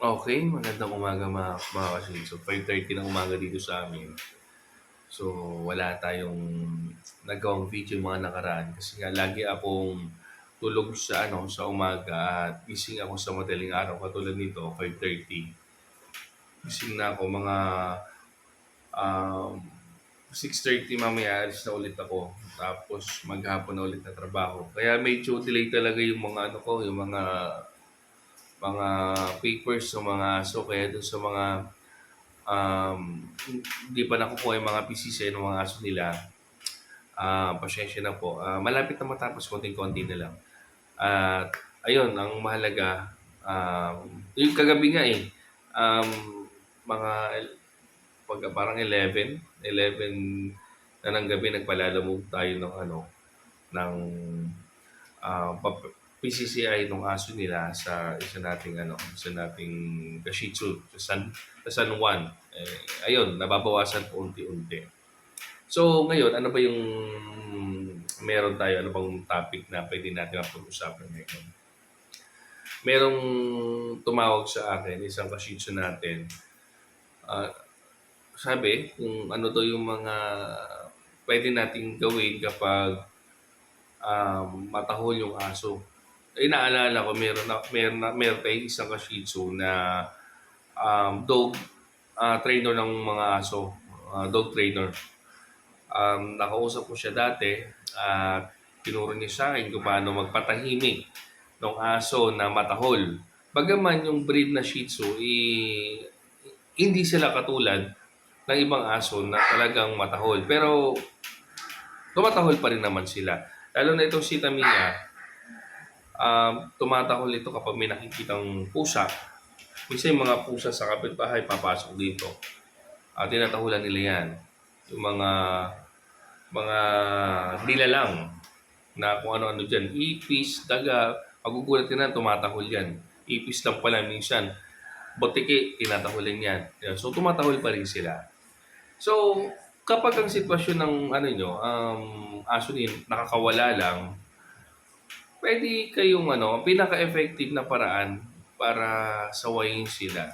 Okay, magandang umaga mga ka-shade. So 5:30 ng umaga dito sa amin. So wala tayong nagawang video mga nakaraan kasi nga lagi akong tulog sa sa umaga at gising ako sa madaling araw katulad nito 5:30. Gising na ako mga um, 6:30 mamaya alis na ulit ako. Tapos maghapon na ulit na trabaho. Kaya medyo delay talaga yung mga yung mga papers ng mga aso kaya dun sa mga hindi pa nakukuha yung mga PCC ng mga aso nila. Pasensya na po. Malapit na matapos, konting-konti na lang. At ayun, ang mahalaga, yung kagabi nga um, mga parang 11 na ng gabi nagpalalamog tayo ng ng PCCI ng aso nila sa isa nating Shih Tzu sa San Juan. Ayun, nababawasan po unti-unti. So, ngayon, ano ba yung meron tayo? Ano bang topic na pwede natin mapag-usapan ngayon? Merong tumawag sa akin, isang ka-Shih Tzu natin. Ah, Sabi kung ano to yung mga pwede nating gawin kapag matahol yung aso. Naalala ko meron tayong isang ka-Shih Tzu na dog trainer ng mga aso, dog trainer. Nakausap ko siya dati at tinuro niya sa akin kung paano magpatahimik ng aso na matahol. Bagaman yung breed na Shih Tzu, hindi sila katulad ng ibang aso na talagang matahol. Pero tumatahol pa rin naman sila. Lalo na itong si Tamiya, tumatahol ito kapag may nakikitang pusa. Minsan yung mga pusa sa kapitbahay papasok dito. Tinatahulan nila yan. Yung mga nilalang na kung ano-ano dyan. Ipis, daga, magugulat ka na, tumatahol yan. Ipis lang pala minsan. Botike, tinatahulan yan. So, tumatahol pa rin sila. So, kapag ang sitwasyon ng aso din, nakakawala lang, pwede kayong pinaka-effective na paraan para sawayin sila.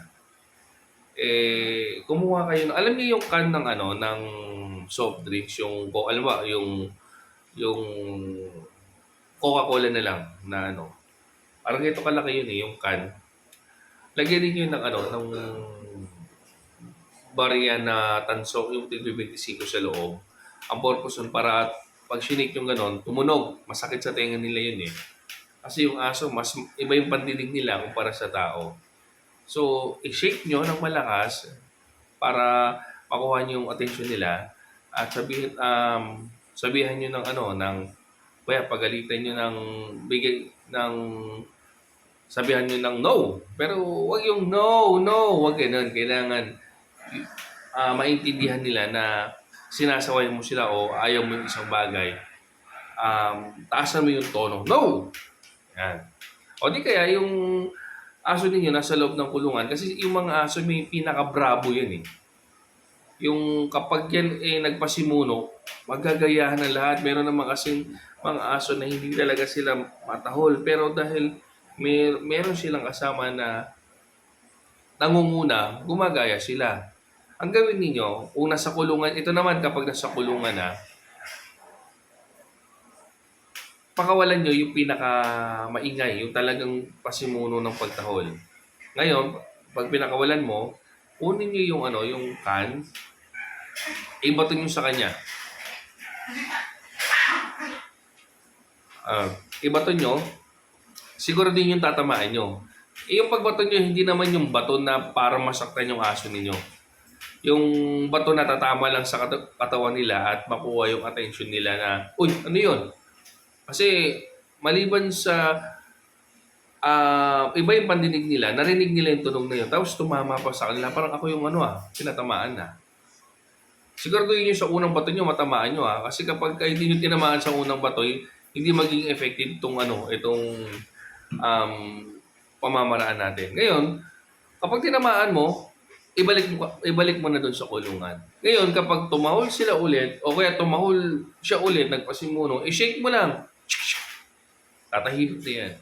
Kumuha kayo alam niyo yung can ng soft drinks, alam ba, yung Coca-Cola na lang na parang ito kalaki yun yung can. Lagyan niyo ng ng barya na tanso, yung 25 sa loob. Ang purpose nun para pag shinik yung tumunog. Masakit sa tenga nila yun eh. Kasi yung aso, mas iba yung pandinig nila kumpara sa tao. So, i-shake nyo ng malakas para makuha nyo yung attention nila at sabihan nyo kaya pagalitan nyo sabihan nyo ng no. Pero wag yung no, wag ganun. Kailangan maintindihan nila na sinasaway mo sila o ayaw mo yung isang bagay. Taasan mo yung tono. No! Yan. O di kaya yung aso ninyo nasa loob ng kulungan kasi yung mga aso may pinaka-bravo yan eh. Yung kapag yan nagpasimuno, magagayahan na lahat. Meron naman kasing mga aso na hindi talaga sila matahol. Pero dahil meron silang kasama na nangunguna, gumagaya sila. Ang gawin ninyo, kung nasa kulungan, ito naman kapag nasa kulungan na, pakawalan nyo yung pinaka-maingay, yung talagang pasimuno ng pagtahol. Ngayon, pag pinakawalan mo, kunin nyo yung can, ibato nyo sa kanya. Ibato nyo, siguro din yung tatamaan nyo. Yung pagbato nyo, hindi naman yung bato na para masaktan yung aso ninyo. Yung bato na tatama lang sa katawan nila at makuha yung attention nila na, uy, ano yun? Kasi maliban sa iba yung pandinig nila, narinig nila yung tunog na yun, tapos tumama pa sa kanila, parang ako yung tinatamaan na. Siguraduhin nyo sa unang bato nyo, matamaan nyo kasi kapag hindi nyo tinamaan sa unang bato, hindi magiging effective itong pamamaraan natin. Ngayon, kapag tinamaan mo, ibalik mo na doon sa kulungan. Ngayon, kapag tumahol sila ulit, o kaya tumahol siya ulit, nagpasimuno, i-shake mo lang. Tatahimik na yan.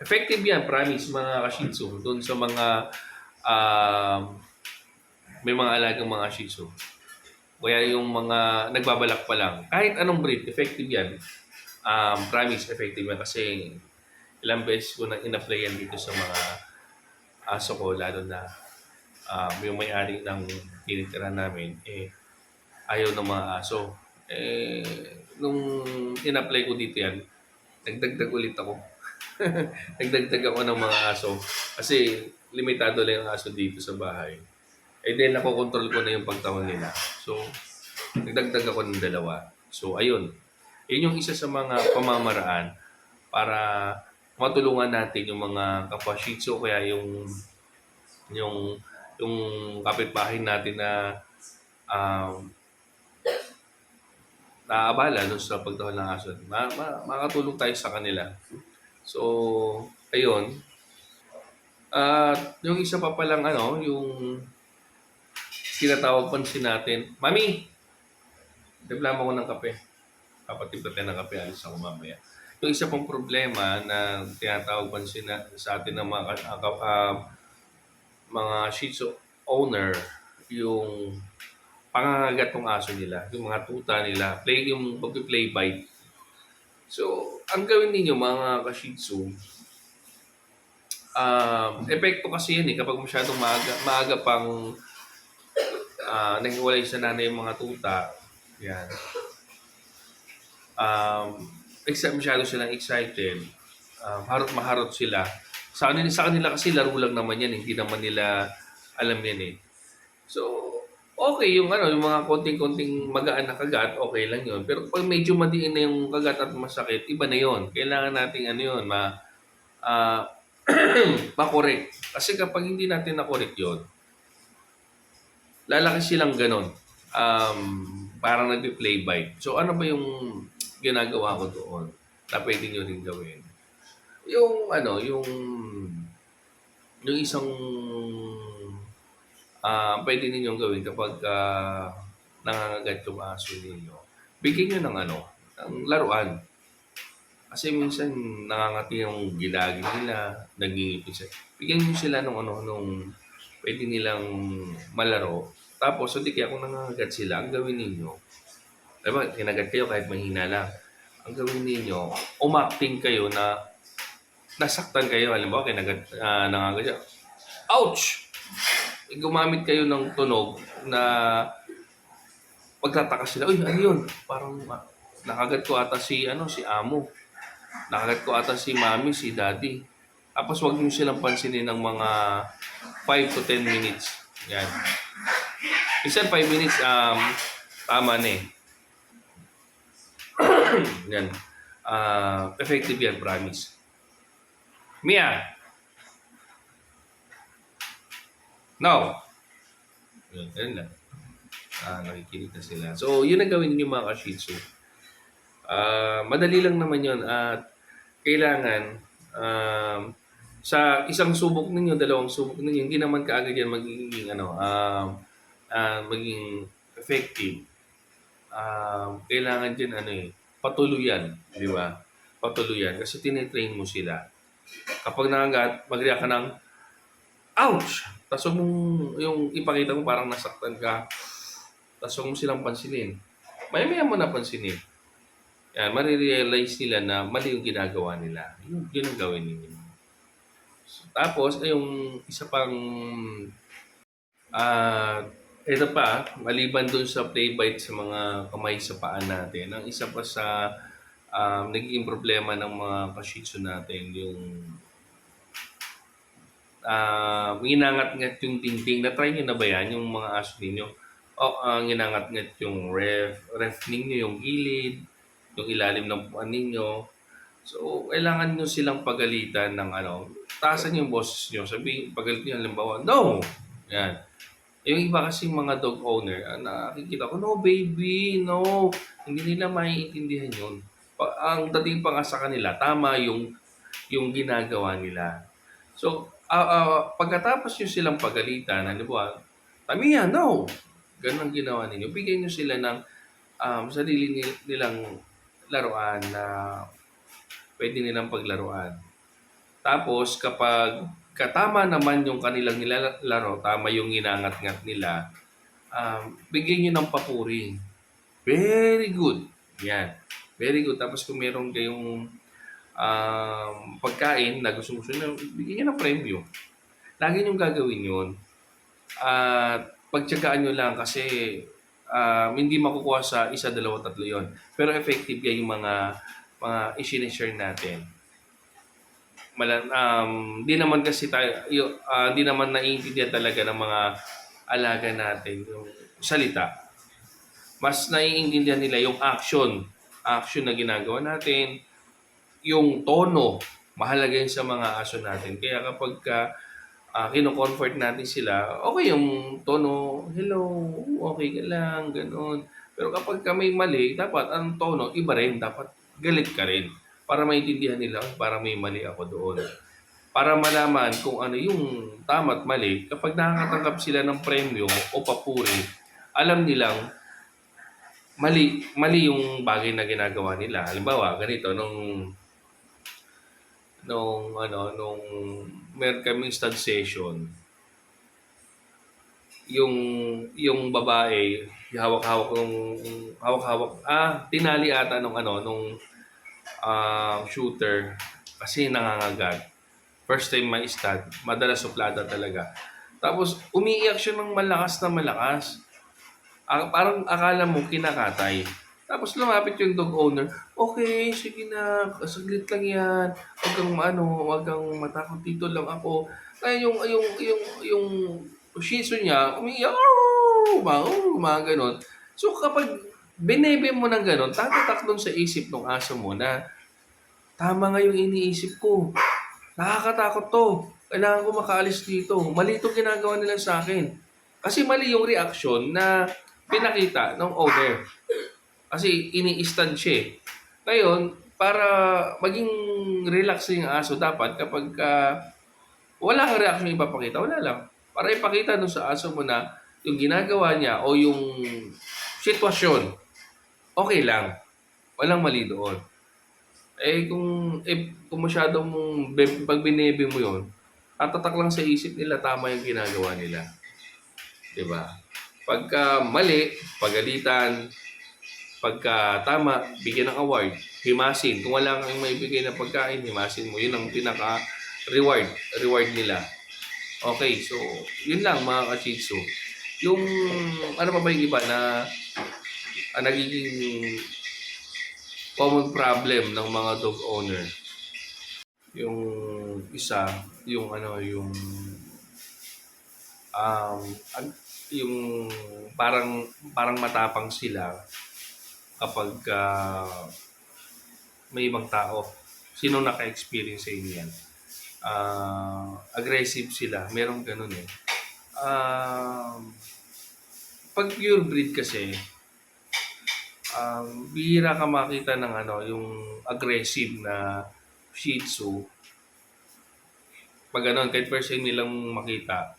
Effective yan, promise, mga ka-Shih Tzu. Doon sa mga may mga alagang mga Shih Tzu. Kaya yung mga nagbabalak pa lang, kahit anong breed, effective yan. Promise, effective yan. Kasi ilang beses ko nang in-apply yan dito sa mga aso ko, lalo na yung may-ari ng tinitira namin, ayaw ng mga aso. Nung in-apply ko dito yan, nagdagdag ulit ako. Nagdagdag ako ng mga aso. Kasi limitado lang yung aso dito sa bahay. Then nakokontrol ko na yung pagtawag nila. So, nagdagdag ako ng 2. So, ayun. Yun yung isa sa mga pamamaraan para matulungan natin yung mga kapwa Shih Tzu, kaya yung yung kapitbahay natin na naaabala doon sa pagtawal ng aso. Makakatulong tayo sa kanila. So, ayun. At yung isa pa palang yung tinatawag pansin natin, Mami, reklamo ko ng kape. Kapatid tayo ng kape, alis ako mamaya. Yung isa pang problema na tinatawag pansin sa atin ng mga Shih Tzu owner, yung pangangagat ng aso nila, yung mga tuta nila, yung pag-play bite. So, ang gawin ninyo mga ka-Shih Tzu, epekto kasi yan kapag masyadong maaga pang naghiwalay sa nanay yung mga tuta, yan. Masyado silang excited, harot sila. Sa kanila kasi laro lang naman yan, hindi naman nila alam yan So, okay yung yung mga konting-konting magaan na kagat, okay lang yun. Pero pag medyo madiin na yung kagat at masakit, iba na yun. Kailangan nating makorek. Kasi kapag hindi natin nakorek yun, lalaki silang ganon. Parang nagpi-play bite. So, ano ba yung ginagawa ko doon na pwede nyo rin gawin? Yung isang pwede ninyong gawin kapag nangangagat yung aso ninyo. Bigyan nyo ng laruan. Kasi minsan nangangati yung gilagi nila, nagingipis. Bigyan nyo sila nung pwede nilang malaro. Tapos, hindi kaya kung nangangagat sila, ang gawin ninyo, diba, kinagat kayo kahit mahina lang. Ang gawin ninyo, umacting kayo na nasaktan kayo. Halimbawa, nangangagat siya. Ouch! Gumamit kayo ng tunog na magtataka sila. Uy, ano yun? Parang nakagat ko ata si amo. Nakagat ko ata si mami, si daddy. Tapos wag niyo silang pansinin ng mga 5 to 10 minutes. Yan. Isa 5 minutes, tama na Yan. Effective yan, promise. Mia! No! Yan lang. Nakikinig na sila. So, yun ang gawin niyo mga ka-Shih Tzu. Madali lang naman yun at kailangan sa isang subok ninyo, 2 subok ninyo, hindi naman kaagad yan maging effective. Kailangan din patuluyan, di ba? Patuluyan kasi tinitrain mo sila. Kapag nangagat, mag-react ka ng ouch! Tapos yung ipakita mo parang nasaktan ka. Tapos mo silang pansinin. Maya-maya mo na pansinin. Yan, marirealize nila na mali yung ginagawa nila. Yun ang gawin ninyo. Tapos, yung isa pang ito pa, maliban dun sa play bite sa mga kamay sa paan natin, ang isa pa sa naging problema ng mga ka-Shih Tzu natin, yung ginangat-ngat yung dingding. Na-try nyo na ba yan, yung mga aso ninyo? Ginangat-ngat yung ref ninyo, yung gilid, yung ilalim ng puan ninyo. So, kailangan nyo silang pagalitan ng taasan yung boses nyo. Sabihin, pagalit nyo, halimbawa, no! Yan. Yung iba kasi mga dog owner, nakikita ko, no baby, no. Hindi nila maiintindihan yun. Ang dating pa nga sa kanila, tama yung ginagawa nila. So, pagkatapos nyo silang pagalitan, halimbawa, Tamiya, no! Ganun ang ginawa ninyo. Bigyan nyo sila ng sarili nilang laruan na pwede nilang paglaruan. Tapos kapag katama naman yung kanilang nilalaro, tama yung ginangat-ngat nila, bigyan nyo ng papuri. Very good. Yan. Very good. Tapos kung meron kayong pagkain na gusto nyo, bigyan nyo ng premyo. Lagi nyo gagawin yun. At pagtyagaan nyo lang kasi hindi makukuha sa isa, dalawa, tatlo yon. Pero effective yan yung mga i-share natin. Di naman kasi tayo, di naman naiintindihan talaga ng mga alaga natin yung salita. Mas naiintindihan nila yung action na ginagawa natin, yung tono, mahalaga yun sa mga aso natin. Kaya kapag kino-comfort natin sila, okay yung tono, hello, okay ka lang, gano'n. Pero kapag may mali, dapat ang tono, iba rin, dapat galit ka rin. Para maintindihan nila, para may mali ako doon. Para malaman kung ano yung tama at mali, kapag nakakatanggap sila ng premyo o papuri, alam nilang mali yung bagay na ginagawa nila. Halimbawa, ganito, nung meron kaming stud session, yung babae, tinali ata nung shooter kasi nangangagat. First time may stud, madalas suplada talaga. Tapos umiiyak siya ng malakas na malakas. Parang akala mo kinakatay. Tapos lumapit yung dog owner, okay, sige na, saglit lang yan. Huwag kang matakot, dito lang ako. Kaya yung Shih Tzu niya, umiiyak, mga ganon. So kapag binebe mo ng ganon, tatatak doon sa isip ng aso mo na, tama nga yung iniisip ko. Nakakatakot to. Kailangan ko makaalis dito. Mali itong ginagawa nila sa akin. Kasi mali yung reaction na pinakita ng owner. Kasi ini-stand siya eh. Ngayon, para maging relax yung aso, dapat kapag wala kang reaction ipapakita, wala lang. Para ipakita dun sa aso mo na yung ginagawa niya o yung sitwasyon, okay lang. Walang mali doon. Kung masyadong pag binebe mo yon, tatatak lang sa isip nila, tama yung ginagawa nila. Diba? Pagka mali, pagalitan, pagka tama, bigyan ng award, himasin. Kung wala kang maibigay na pagkain, himasin mo. Yun ang reward nila. Okay, so yun lang mga ka-Shih Tzu. Yung ano pa ba yung iba na nagiging common problem ng mga dog owner? Yung isa, yung parang matapang sila kapag may ibang tao. Sino naka-experience sa inyo yan? Aggressive sila. Merong ganun eh. Pag pure breed kasi, bihira ka makita ng yung aggressive na Shih Tzu. Pag kahit first time nilang makita,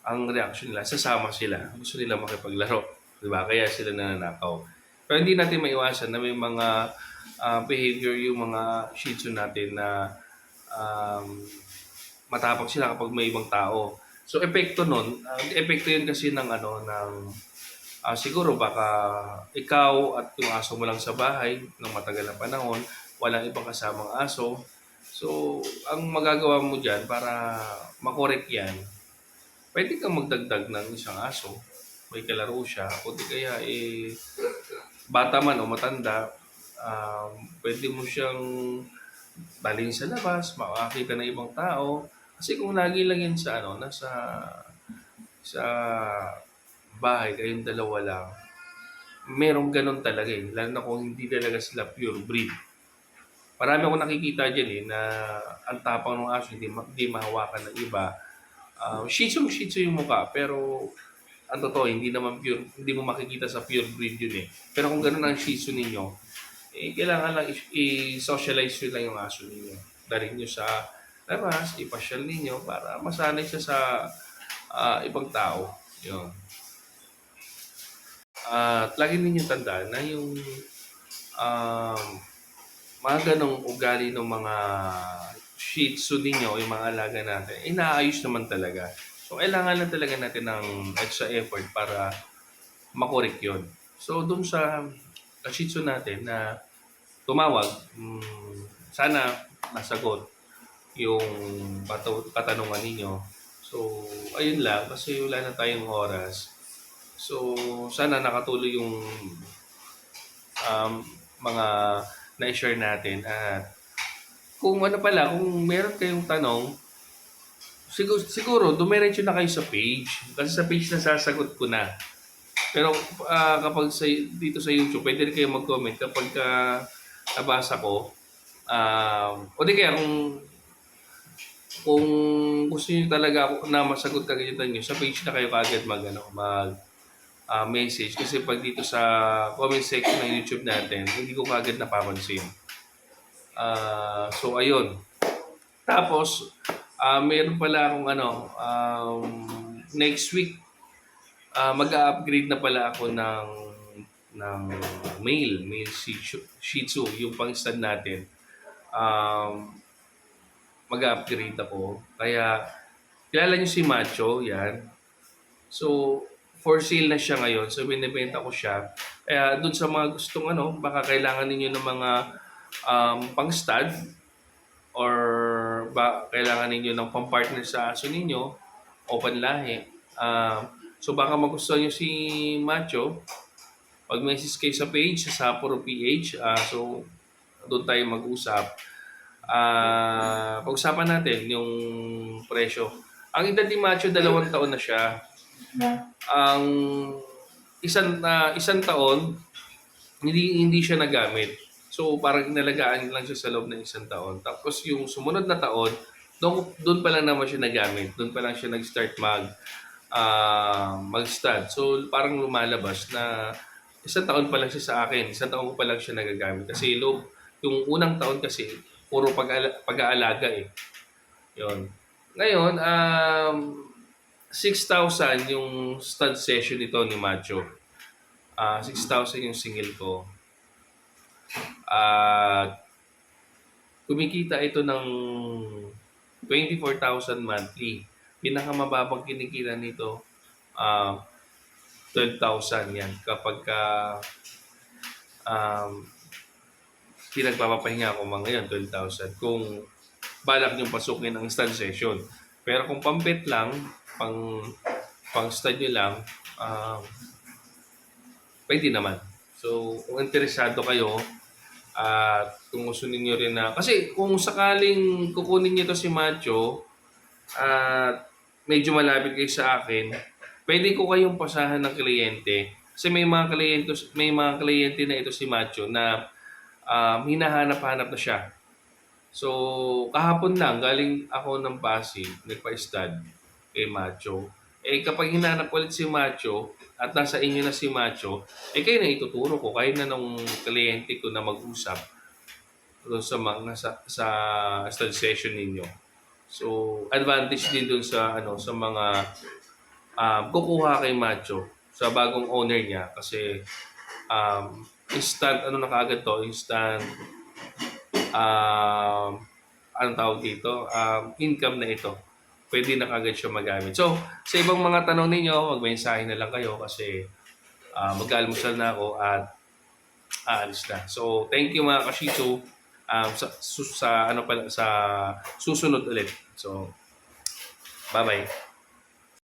ang reaction nila, sasama sila. Gusto nila makipaglaro. Diba? Kaya sila nananakaw. Pero hindi natin maiwasan na may mga behavior yung mga Shih Tzu natin na matapang sila kapag may ibang tao. So, epekto yun kasi ng siguro baka ikaw at yung aso mo lang sa bahay ng matagal na panahon, walang ibang kasamang aso. So, ang magagawa mo dyan para makorek yan, pwede kang magdagdag ng isang aso. May kalaro siya. O di kaya, bata man o matanda, pwede mo siyang dalhin sa labas, makakita ng ibang tao. Kasi kung lagi lang yan sa sa bahay, kayong dalawa lang, merong ganun talaga eh. Lalo na kung hindi talaga sila pure breed. Marami akong nakikita dyan eh, na ang tapang ng aso, hindi mahawakan ng iba. Shih Tzu yung mukha, pero ang totoo, hindi mo makikita sa pure breed yun eh. Pero kung ganun ang Shih Tzu ninyo, kailangan lang i-socialize nyo lang yung aso ninyo. Darin nyo sa labas, ipasyal ninyo para masanay siya sa ibang tao. Yun. At lagi ninyo tandaan na yung mga ganong ugali ng mga Shih Tzu ninyo, yung mga alaga natin, inaayos naman talaga. So, kailangan lang talaga natin ng extra effort para makorek yun. So, dun sa Shih Tzu natin na tumawag, sana nasagot yung katanungan ninyo. So, ayun lang, kasi wala na tayong oras. So, sana nakatuloy yung mga na-share natin. At kung ano pala, kung meron kayong tanong, siguro dumiretso na kayo sa page. Kasi sa page na sasagot ko na. Pero kapag dito sa YouTube, pwede rin kayo mag-comment kapag nabasa ko. O di kaya kung gusto niyo talaga ako na masagot kagad nyo, sa page na kayo kagad message. Kasi pag dito sa comment section ng YouTube natin, hindi ko kagad napapansin. So, ayun. Tapos, meron pala akong next week, mag-upgrade na pala ako ng male Shih Tzu, yung pang-stud natin. Mag-upgrade ako. Kaya, kilala niyo si Macho, yan. So, for sale na siya ngayon. So, binibenta ko siya. Kaya, dun sa mga gustong baka kailangan ninyo ng mga pang-stud or kailangan ninyo ng pang-partner sa aso ninyo o panlahi. So, baka magustuhan nyo si Macho. Pag-message kayo sa page, sa Sapporo PH. So, doon tayo mag-usap. Pag-usapan natin yung presyo. Ang edad ni Macho, 2 taon na siya. Ang isang taon, hindi siya nagamit. So, parang inalagaan lang siya sa loob ng 1 taon. Tapos, yung sumunod na taon, doon pa lang naman siya nagamit. Doon pa lang siya nag-start mag-stud. So, parang lumalabas na 1 taon pa lang siya sa akin. 1 taon ko pa lang siya nagagamit. Kasi yung unang taon kasi, puro pag-aalaga eh. Yun. Ngayon, 6,000 yung stud session nito ni Macho. 6,000 yung single ko. Kumikita ito ng 24,000 monthly. Pinakamababang kinikita nito, 12,000 yan. Kapag pinagpapapahinga ko mga ngayon, 12,000. Kung balak nyo pasukin ang stud session. Pero kung pampet lang, pang stud nyo lang, pwede naman. So, kung interesado kayo, at kung gusto ninyo rin na... Kasi kung sakaling kukunin nyo to si Macho, at medyo malapit kayo sa akin, pwede ko kayong pasahan ng kliyente. Kasi may mga kliyente na ito si Macho na hinahanap-hanap na siya. So, kahapon lang, galing ako ng Pasig, nagpa-stud kay Macho. Kapag hinanap ulit si Macho, at nasa inyo na si Macho, kayo na ituturo ko, kayo na nung kliyente ko na mag-usap doon sa stud session ninyo. So, advantage din doon sa mga kukuha kay Macho sa bagong owner niya kasi instant na kaagad to, instant anong tawag dito, income na ito. Pwede na kaagad siya magamit. So, sa ibang mga tanong ninyo, mag-mensahe na lang kayo kasi mag-almusal na ako at aalis na. So, thank you mga ka-Shih Tzu. Sa susunod ulit. So, bye-bye.